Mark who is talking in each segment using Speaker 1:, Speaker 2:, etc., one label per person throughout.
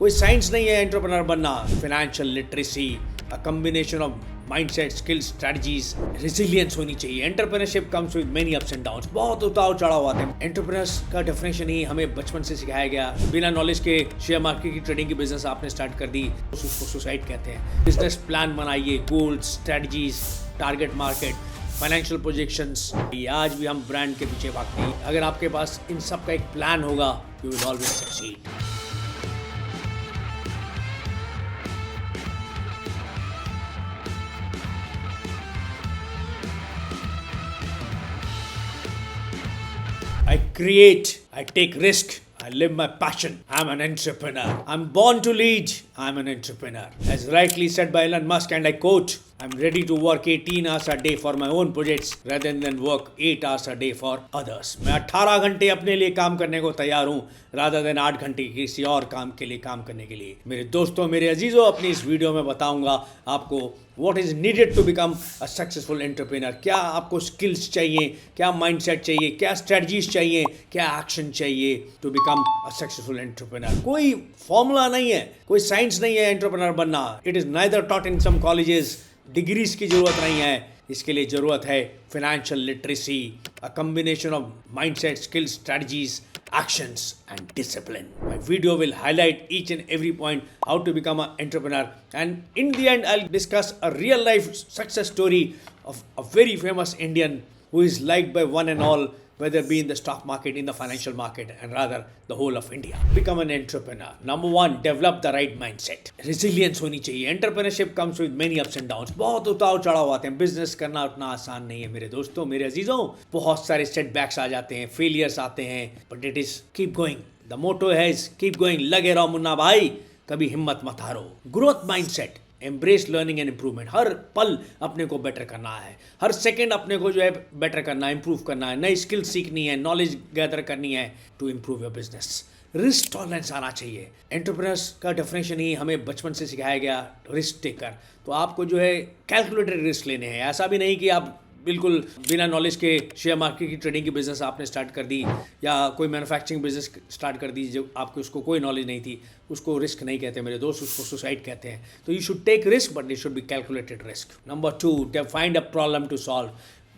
Speaker 1: कोई साइंस नहीं है एंटरप्रेन्योर बनना। Financial literacy, a combination of mindset, skills, strategies, resilience होनी चाहिए। Entrepreneurship comes with many ups and downs. बहुत उतार चढ़ाव आते हैं। एंटरप्रेन्योर्स का डेफिनेशन ही हमें बचपन से सिखाया गया। बिना नॉलेज के शेयर मार्केट की ट्रेडिंग की बिजनेस आपने स्टार्ट कर दी, उसको सुसाइड कहते हैं। बिजनेस प्लान बनाइए, goals, strategies, target market, financial projections. आज भी हम ब्रांड के पीछे भागते हैं। अगर आपके पास इन सब का एक प्लान होगा, you will always succeed. I create, I take risk, I live my passion. I'm an entrepreneur. I'm born to lead. I'm an entrepreneur. As rightly said by Elon Musk, and I quote, I'm ready to work 18 hours a day for my own projects rather than work 8 hours a day for others. मैं 18 घंटे अपने लिए काम करने को तैयार हूँ rather than 8 घंटे किसी और काम के लिए काम करने के लिए। मेरे दोस्तों, मेरे अजीजों, अपनी इस वीडियो में बताऊंगा आपको what is needed to become a successful entrepreneur। क्या आपको स्किल्स चाहिए, क्या माइंडसेट चाहिए, क्या स्ट्रेटजीज चाहिए, क्या एक्शन चाहिए to become a successful entrepreneur. कोई फॉर्मूला नहीं है, कोई साइंस नहीं है एंटरप्रेन्योर बनना। It is neither taught in some colleges. Degrees की जरूरत नहीं है, इसके लिए जरूरत है financial literacy, a combination of mindset, skills, strategies, actions and discipline. My video will highlight each and every point how to become an entrepreneur, and in the end I'll discuss a real life success story of a very famous Indian who is liked by one and all, whether it be in the stock market, in the financial market, and rather the whole of India. Become an entrepreneur. Number one, develop the right mindset. Resilience होनी चाहिए। Entrepreneurship comes with many ups and downs. बहुत उतार चढ़ाव आते हैं। Business करना उतना आसान नहीं है मेरे दोस्तों, मेरे अजीजों। बहुत सारे सेटबैक्स आ जाते हैं, फेलियर्स आते हैं, but it is keep going. The motto है कीप गोइंग। लगे रहो मुन्ना भाई, कभी हिम्मत मत हारो। Growth mindset, embrace learning and improvement. हर पल अपने को बेटर करना है, हर सेकेंड अपने को जो है बेटर करना है, इम्प्रूव करना है, नई स्किल सीखनी है, नॉलेज गैदर करनी है to improve your business. Risk tolerance आना चाहिए। एंटरप्रेन्योर्स का डेफिनेशन ही हमें बचपन से सिखाया गया, रिस्क टेकर। तो आपको जो है कैलकुलेटेड रिस्क लेने हैं। ऐसा भी नहीं कि आप बिल्कुल बिना नॉलेज के शेयर मार्केट की ट्रेडिंग की बिजनेस आपने स्टार्ट कर दी, या कोई मैन्युफैक्चरिंग बिजनेस स्टार्ट कर दी जो आपको उसको कोई नॉलेज नहीं थी। उसको रिस्क नहीं कहते मेरे दोस्त, उसको सुसाइड कहते हैं। तो you should take risk, but it should be calculated risk. Number two, find a problem to solve.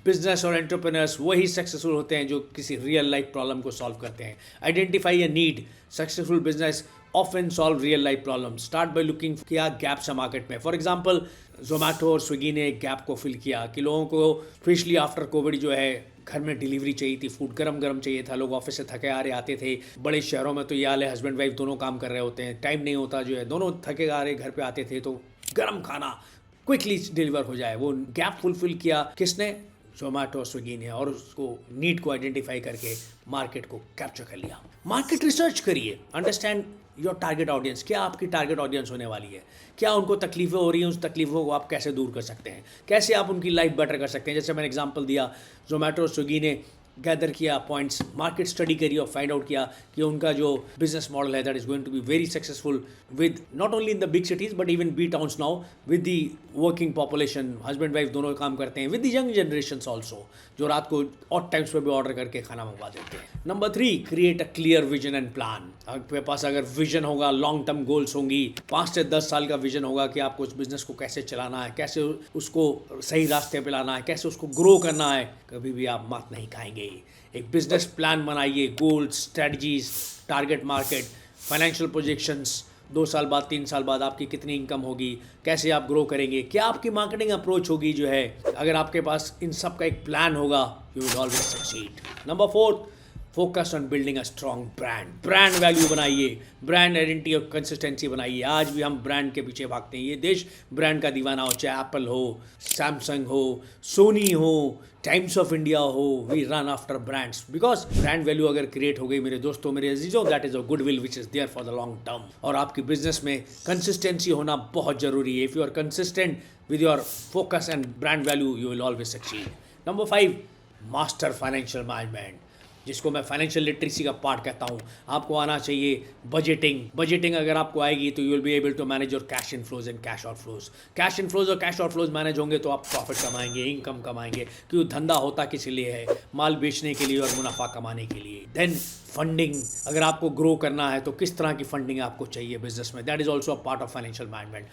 Speaker 1: Business और एंटरप्रेन्योर्स वही सक्सेसफुल होते हैं जो किसी रियल लाइफ प्रॉब्लम को सॉल्व करते हैं। Identify a need. Successful business often solve real life problems. Start by looking क्या गैप्स है मार्केट में। फॉर एग्जाम्पल जोमेटो और स्विगी ने एक गैप को फिल किया कि लोगों को स्पेशली आफ्टर कोविड जो है घर में डिलीवरी चाहिए थी, फूड गरम गरम चाहिए था। लोग ऑफिस से थके आ रहे आते थे। बड़े शहरों में तो ये हाल है, हस्बैंड वाइफ दोनों काम कर रहे होते हैं, टाइम नहीं होता जो है, दोनों थके आ रहे घर पे आते थे, तो गरम खाना क्विकली डिलीवर हो जाए। वो गैप फुलफिल किया किसने? जोमेटो और स्विगी ने, और उसको नीड को आइडेंटिफाई करके मार्केट को कैप्चर कर लिया। मार्केट रिसर्च करिए, अंडरस्टैंड योर टारगेट ऑडियंस। क्या आपकी टारगेट ऑडियंस होने वाली है, क्या उनको तकलीफें हो रही हैं, उस तकलीफों को आप कैसे दूर कर सकते हैं, कैसे आप उनकी लाइफ बेटर कर सकते हैं। जैसे मैंने एग्जांपल दिया, जोमेटो और स्विगी ने गैदर किया पॉइंट्स, मार्केट स्टडी करिए और फाइंड आउट किया कि उनका जो बिजनेस मॉडल है that is going to be very successful with not only in the big cities but even B towns now, with the working population. Husband wife दोनों काम करते हैं, with the young generation also, जो रात को odd times पर भी order करके खाना मंगवा देते हैं। Number three, create a clear vision and plan. आपके पास अगर विजन होगा, लॉन्ग टर्म गोल्स होंगी, 5 से 10 साल का विजन होगा कि आपको उस बिजनेस को कैसे चलाना है, कैसे उसको सही रास्ते पे लाना है, कैसे उसको ग्रो करना है, कभी भी आप मात नहीं खाएंगे। एक बिजनेस प्लान बनाइए, goals, strategies, target market, financial projections. 2 साल बाद, 3 साल बाद आपकी कितनी इनकम होगी, कैसे आप ग्रो करेंगे, क्या आपकी मार्केटिंग अप्रोच होगी जो है। अगर आपके पास इन सब का एक प्लान होगा, you will always succeed. Number 4, focus on building a strong brand. Brand value बनाइए, ब्रांड आइडेंटिटी और कंसिस्टेंसी बनाइए। आज भी हम ब्रांड के पीछे भागते हैं। ये देश ब्रांड का दीवाना हो, चाहे एप्पल हो, सैमसंग हो, सोनी हो, टाइम्स ऑफ इंडिया हो, we run after brands because brand value अगर क्रिएट हो गई मेरे दोस्तों, मेरे अजीजों, that is a goodwill which is there for the long term. और आपकी बिजनेस में कंसिस्टेंसी होना बहुत जरूरी है। If you are consistent with your focus and brand value, you will always succeed. Number 5, master financial management. जिसको मैं financial literacy का पार्ट कहता हूँ। आपको आना चाहिए बजटिंग अगर आपको आएगी तो you will be able to manage your cash inflows and cash outflows. Cash inflows और कैश आउटफ्लोज मैनेज होंगे तो आप प्रॉफिट कमाएंगे, इनकम कमाएंगे, क्योंकि धंधा होता किस लिए है, माल बेचने के लिए और मुनाफा कमाने के लिए। देन फंडिंग, अगर आपको ग्रो करना है तो किस तरह की फंडिंग आपको चाहिए बिजनेस में, that is also a part of financial management.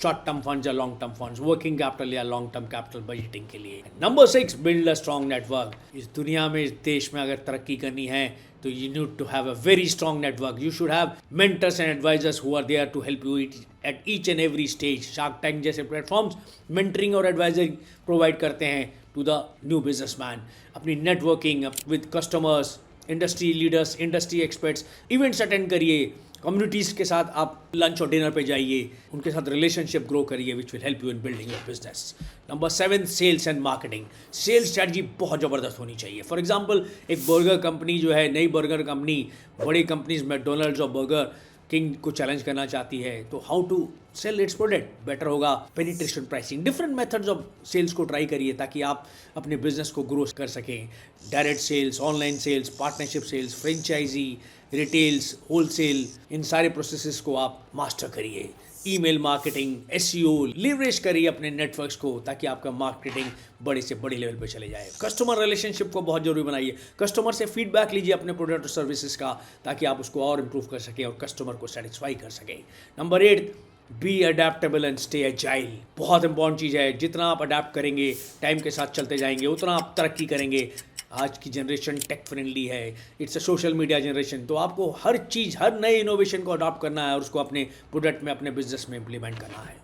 Speaker 1: Short term funds या long term funds, working capital या लॉन्ग टर्म कैपिटल बजटिंग के लिए। Number 6, build a strong network. इस दुनिया में, इस देश में अगर तरक्की करनी है तो you need to have a very strong network. You should have mentors and advisors who are there to help you at each and every stage. Shark Tank जैसे प्लेटफॉर्म्स मेंटरिंग और एडवाइजरिंग प्रोवाइड करते हैं to the new businessman. अपनी networking with customers, industry leaders, industry experts, events attend करिए, communities के साथ आप lunch और डिनर पे जाइए, उनके साथ रिलेशनशिप ग्रो करिए, which will help you in building your business. Number 7, sales and marketing. Sales strategy बहुत ज़बरदस्त होनी चाहिए। फॉर एग्जांपल, एक बर्गर कंपनी जो है, नई बर्गर कंपनी बड़ी कंपनीज मैकडोनल्ड्स और बर्गर किंग को चैलेंज करना चाहती है, तो how to sell its product better होगा। Penetration pricing, different methods of sales को ट्राई करिए ताकि आप अपने बिजनेस को ग्रो कर सकें। Direct sales, online sales, partnership sales, franchise, retails, wholesale, इन सारे प्रोसेसेस को आप मास्टर करिए। ईमेल मार्केटिंग, एसईओ, लीवरेज करिए अपने नेटवर्क्स को ताकि आपका मार्केटिंग बड़े से बड़े लेवल पे चले जाए। कस्टमर रिलेशनशिप को बहुत जरूरी बनाइए। कस्टमर से फीडबैक लीजिए अपने प्रोडक्ट और सर्विसेज का ताकि आप उसको और इम्प्रूव कर सकें और कस्टमर को सेटिस्फाई कर सकें। Number 8, be adaptable and stay agile. बहुत इंपॉर्टेंट चीज़ है। जितना आप अडेप्ट करेंगे, टाइम के साथ चलते जाएंगे, उतना आप तरक्की करेंगे। आज की जनरेशन टेक फ्रेंडली है, it's a social media generation, तो आपको हर चीज़, हर नए इनोवेशन को अडॉप्ट करना है और उसको अपने प्रोडक्ट में, अपने बिजनेस में इम्प्लीमेंट करना है।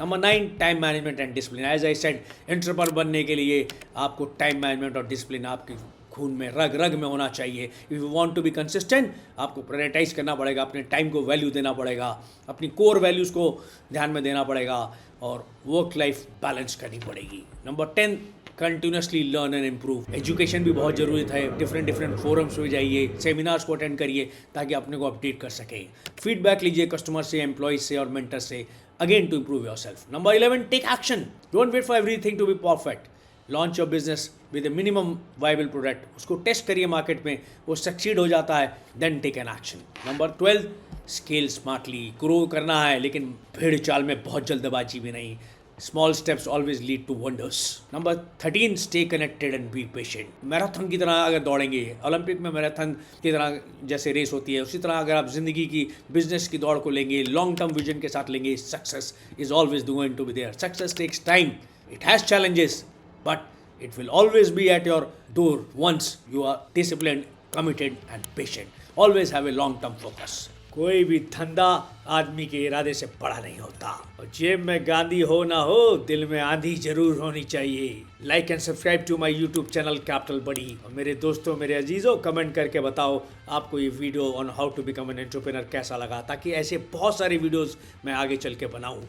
Speaker 1: Number 9, time management and discipline. As I said, entrepreneur बनने के लिए आपको टाइम मैनेजमेंट और डिसिप्लिन आपके खून में, रग रग में होना चाहिए। If you want to be consistent, आपको प्रायोरिटाइज करना पड़ेगा, अपने टाइम को वैल्यू देना पड़ेगा, अपनी कोर वैल्यूज़ को ध्यान में देना पड़ेगा और वर्क लाइफ बैलेंस करनी पड़ेगी। Number 10, continuously learn and improve. Education भी बहुत ज़रूरी है। डिफरेंट फोरम्स में जाइए, सेमिनार्स को अटेंड करिए ताकि अपने को अपडेट कर सकें। फीडबैक लीजिए कस्टमर से, एम्प्लॉयज से और मेंटर से, again to improve yourself. Number 11, take action. Don't wait for everything to be perfect. Launch your business with a minimum viable product. उसको टेस्ट करिए मार्केट में, वो सक्सीड हो जाता है, then take an action. Number 12, scale smartly. Grow करना है लेकिन भेड़ चाल में बहुत जल्दबाजी भी नहीं। Small steps always lead to wonders. Number 13, stay connected and be patient. Marathon की तरह अगर दौड़ेंगे, ओलंपिक में मैराथन की तरह जैसे रेस होती है, उसी तरह अगर आप जिंदगी की, बिजनेस की दौड़ को लेंगे, लॉन्ग टर्म विजन के साथ लेंगे, success is always going to be there. Success takes time, it has challenges, but it will always be at your door once you are disciplined, committed and patient. Always have a long term focus. कोई भी धंधा आदमी के इरादे से बड़ा नहीं होता, और जेब में गांधी हो ना हो, दिल में आंधी जरूर होनी चाहिए। Like and subscribe to my YouTube channel Capital Buddy. और मेरे दोस्तों, मेरे अजीजों, कमेंट करके बताओ आपको ये video on how to become an entrepreneur कैसा लगा, ताकि ऐसे बहुत सारे वीडियोस मैं आगे चल के बनाऊँ।